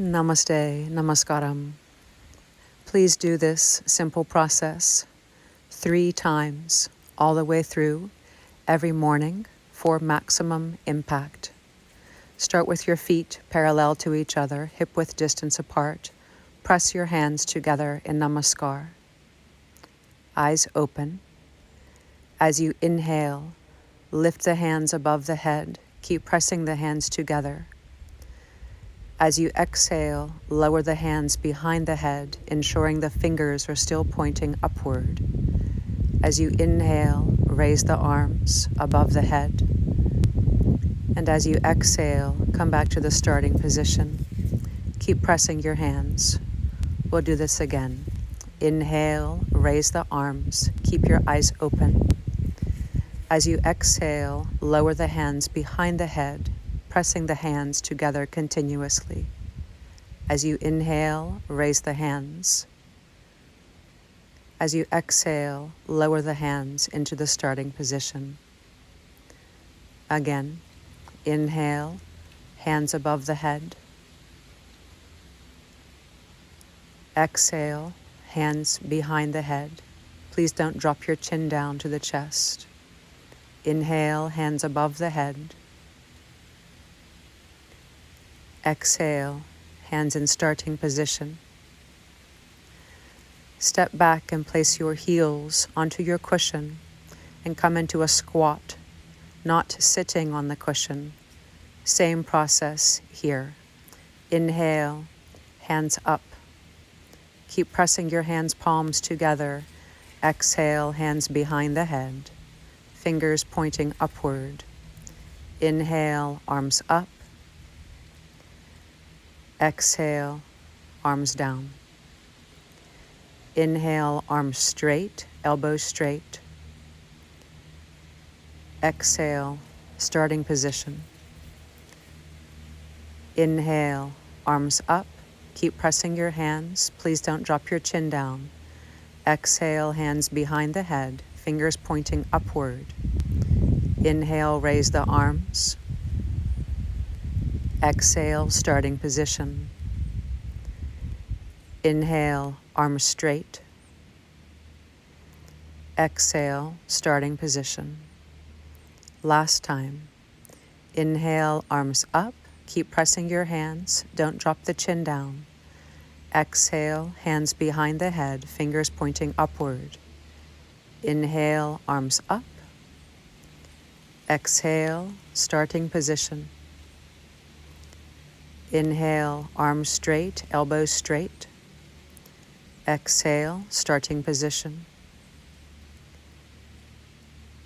Namaste, Namaskaram. Please do this simple process 3 times, all the way through, every morning for maximum impact. Start with your feet parallel to each other, hip-width distance apart. Press your hands together in Namaskar. Eyes open. As you inhale, lift the hands above the head. Keep pressing the hands together. As you exhale, lower the hands behind the head, ensuring the fingers are still pointing upward. As you inhale, raise the arms above the head. And as you exhale, come back to the starting position. Keep pressing your hands. We'll do this again. Inhale, raise the arms. Keep your eyes open. As you exhale, lower the hands behind the head, pressing the hands together continuously. As you inhale, raise the hands. As you exhale, lower the hands into the starting position. Again, inhale, hands above the head. Exhale, hands behind the head. Please don't drop your chin down to the chest. Inhale, hands above the head. Exhale, hands in starting position. Step back and place your heels onto your cushion and come into a squat, not sitting on the cushion. Same process here. Inhale, hands up. Keep pressing your hands palms together. Exhale, hands behind the head, fingers pointing upward. Inhale, arms up. Exhale, arms down. Inhale, arms straight, elbows straight. Exhale, starting position. Inhale, arms up. Keep pressing your hands. Please don't drop your chin down. Exhale, hands behind the head, fingers pointing upward. Inhale, raise the arms. Exhale, starting position. Inhale, arms straight. Exhale, starting position. Last time. Inhale, arms up. Keep pressing your hands. Don't drop the chin down. Exhale, hands behind the head, fingers pointing upward. Inhale, arms up. Exhale, starting position. Inhale, arms straight, elbows straight. Exhale, starting position.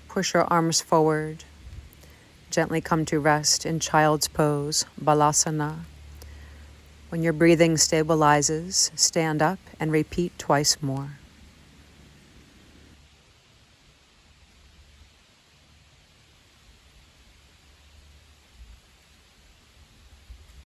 Push your arms forward. Gently come to rest in child's pose, balasana. When your breathing stabilizes, stand up and repeat twice more.